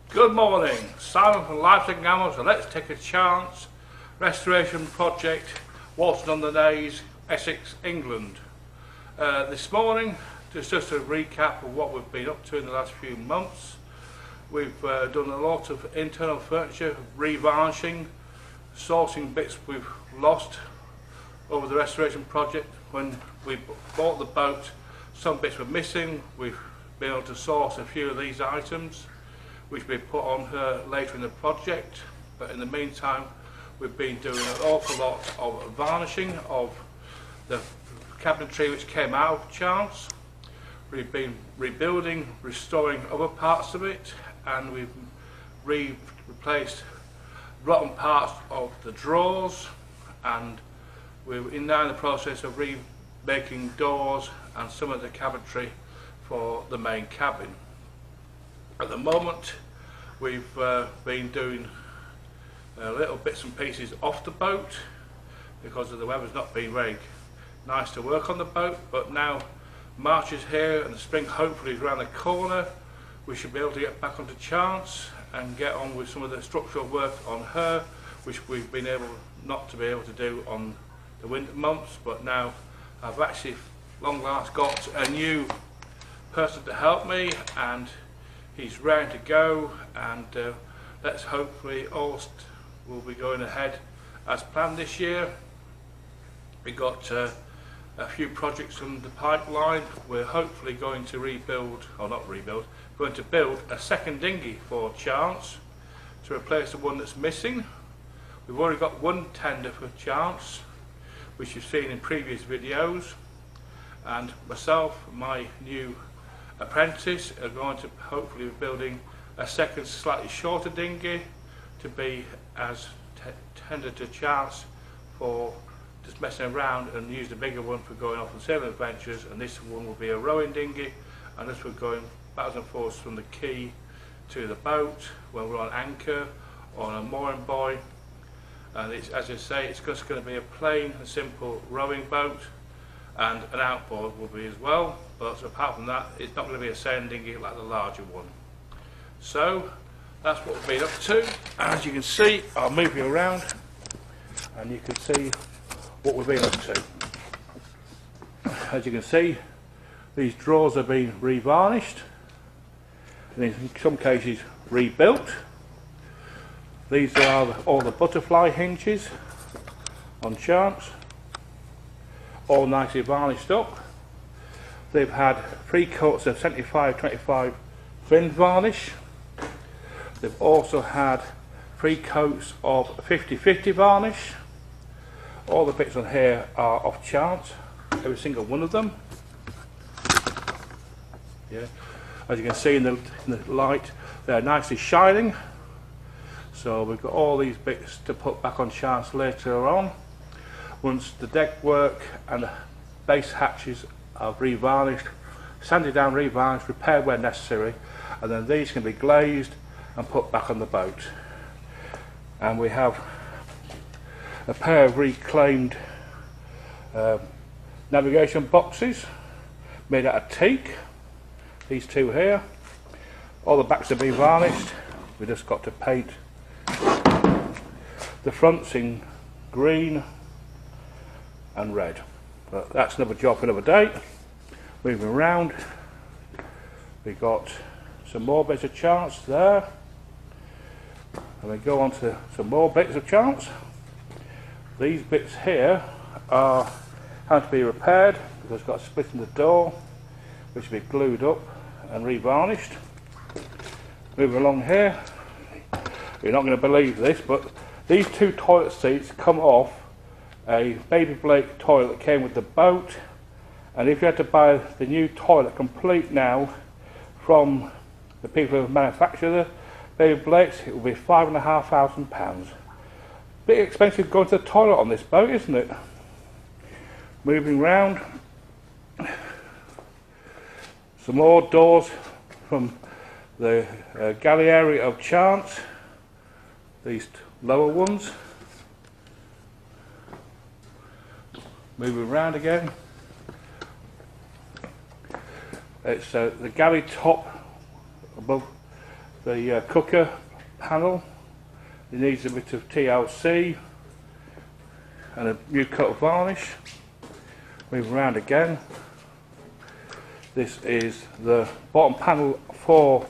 Good morning, Simon from Lifesaving Animals, and let's take a chance. Restoration project, Walton-on-the-Naze, Essex, England. This morning, just a recap of what we've been up to in the last few months. We've done a lot of internal furniture, revarnishing, sorting bits we've lost over the restoration project. When we bought the boat, some bits were missing. We've been able to source a few of these items, which we put on her later in the project, but in the meantime we've been doing an awful lot of varnishing of the cabinetry which came out of chance. We've been rebuilding, restoring other parts of it, and we've replaced rotten parts of the drawers, and we're now in the process of remaking doors and some of the cabinetry for the main cabin. At the moment, we've been doing little bits and pieces off the boat because the weather's not been very nice to work on the boat, but now March is here and the spring hopefully is around the corner. We should be able to get back onto chance and get on with some of the structural work on her, which we've been able not to be able to do on the winter months, but now I've actually long last got a new person to help me, and he's ready to go, and let's hopefully all will be going ahead as planned this year. We got a few projects on the pipeline. We're hopefully going to rebuild, or not rebuild, going to build a second dinghy for Chance to replace the one that's missing. We've already got one tender for Chance, which you've seen in previous videos, and myself, my new apprentice, are going to hopefully be building a second slightly shorter dinghy to be as tender to Chance for just messing around, and use the bigger one for going off on sailing adventures, and this one will be a rowing dinghy, and this will go backwards and forwards from the quay to the boat when we're on anchor or on a mooring buoy. And it's, as I say, it's just going to be a plain and simple rowing boat, and an outboard will be as well, but apart from that it's not going to be a sailing dinghy like the larger one. So that's what we've been up to. As you can see, I'll move you around and you can see what we've been up to. As you can see, these drawers have been revarnished and in some cases rebuilt. These are all the butterfly hinges on Chance, all nicely varnished up. They've had 3 coats of 75-25 thin varnish. They've also had 3 coats of 50-50 varnish. All the bits on here are off Chance, every single one of them. Yeah, as you can see in the light, they're nicely shining. So we've got all these bits to put back on Chance later on, once the deck work and the base hatches are revarnished, sanded down, revarnished, repaired where necessary, and then these can be glazed and put back on the boat. And we have a pair of reclaimed navigation boxes made out of teak, these two here. All the backs have been varnished. We just got to paint the fronts in green and red, but that's another job for another day. Moving around, we got some more bits of Chance there, and we go on to some more bits of Chance. These bits here are having to be repaired because it's got a split in the door, which will be glued up and revarnished. Moving along here, you're not going to believe this, but these 2 toilet seats come off a Baby Blake toilet that came with the boat, and if you had to buy the new toilet complete now from the people who manufacture the Baby Blakes, it will be £5,500. Bit expensive going to the toilet on this boat, isn't it? Moving round, some more doors from the galley area of Chance, these lower ones. Moving around again, it's the galley top above the cooker panel. It needs a bit of TLC and a new coat of varnish. Move around again. This is the bottom panel for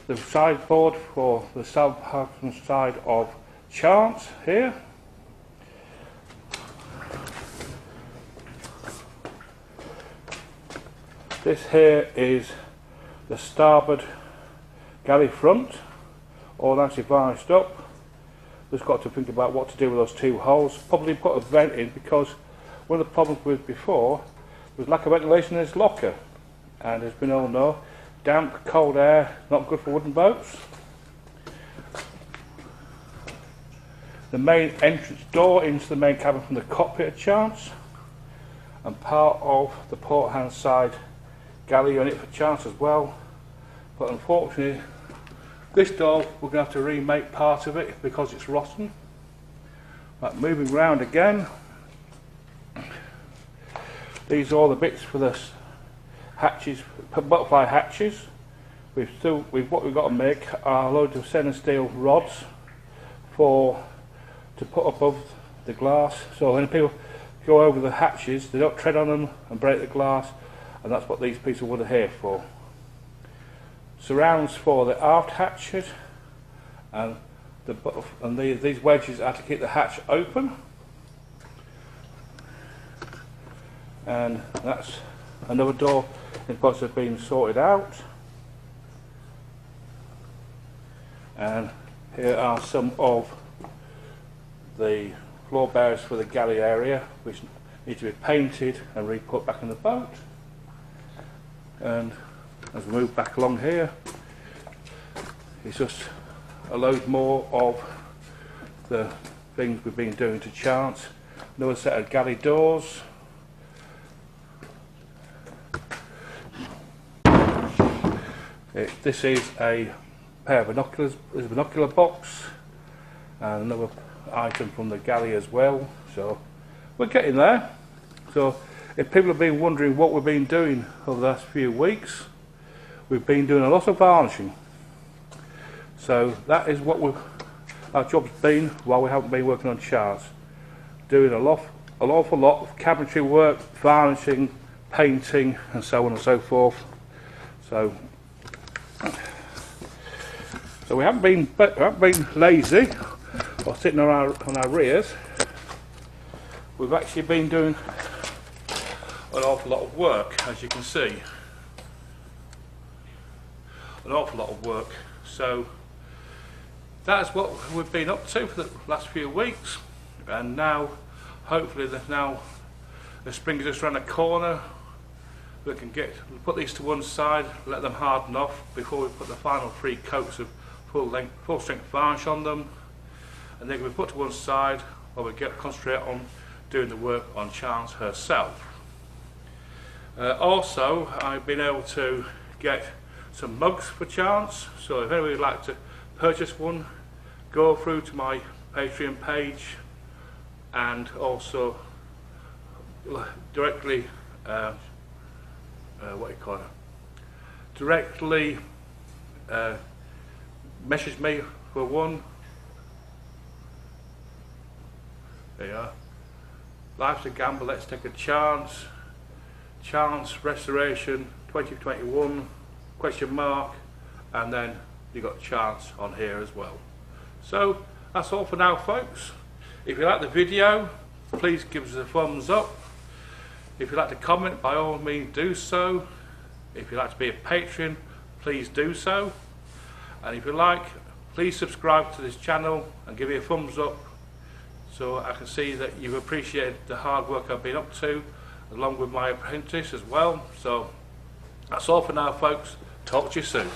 the sideboard for the Southampton side of Chance here. This here is the starboard galley front, all nicely varnished up. Just got to think about what to do with those two holes. Probably put a vent in, because one of the problems with before was lack of ventilation in this locker, and as we all know, damp, cold air, not good for wooden boats. The main entrance door into the main cabin from the cockpit of Chance, and part of the port hand side galley unit for Chance as well. But unfortunately, this door we're going to have to remake part of it because it's rotten. Right, moving round again. These are all the bits for the hatches, butterfly hatches. What we've got to make are loads of stainless steel rods to put above the glass, so when people go over the hatches they don't tread on them and break the glass, and that's what these pieces of wood are here for. Surrounds for the aft hatches, and these wedges are to keep the hatch open. And that's another door in the process of being sorted out. And here are some of the floor bearers for the galley area, which need to be painted and re-put back in the boat. And as we move back along here, it's just a load more of the things we've been doing to Chance. Another set of galley doors. This is a pair of binoculars. There's a binocular box and another item from the galley as well. So we're getting there. So if people have been wondering what we've been doing over the last few weeks, we've been doing a lot of varnishing. So that is what our job's been while we haven't been working on Chance. Doing an awful lot of cabinetry work, varnishing, painting and so on and so forth. So we haven't been lazy or sitting on our rears. We've actually been doing an awful lot of work, as you can see. An awful lot of work. So that's what we've been up to for the last few weeks, and now hopefully the spring is just around the corner. We can put these to one side, let them harden off before we put the final 3 coats of full strength varnish on them, and then we put to one side while we concentrate on doing the work on Chance herself. Also, I've been able to get some mugs for Chance, so if anybody would like to purchase one, go through to my Patreon page and also directly message me for one. There you are. Life's a gamble, let's take a chance. Chance Restoration 2021 ? And then you got Chance on here as well. So that's all for now, folks. If you like the video, please give us a thumbs up. If you'd like to comment, by all means do so. If you'd like to be a patron, please do so. And if you like, please subscribe to this channel and give me a thumbs up so I can see that you've appreciated the hard work I've been up to, along with my apprentice as well. So that's all for now, folks. Talk to you soon.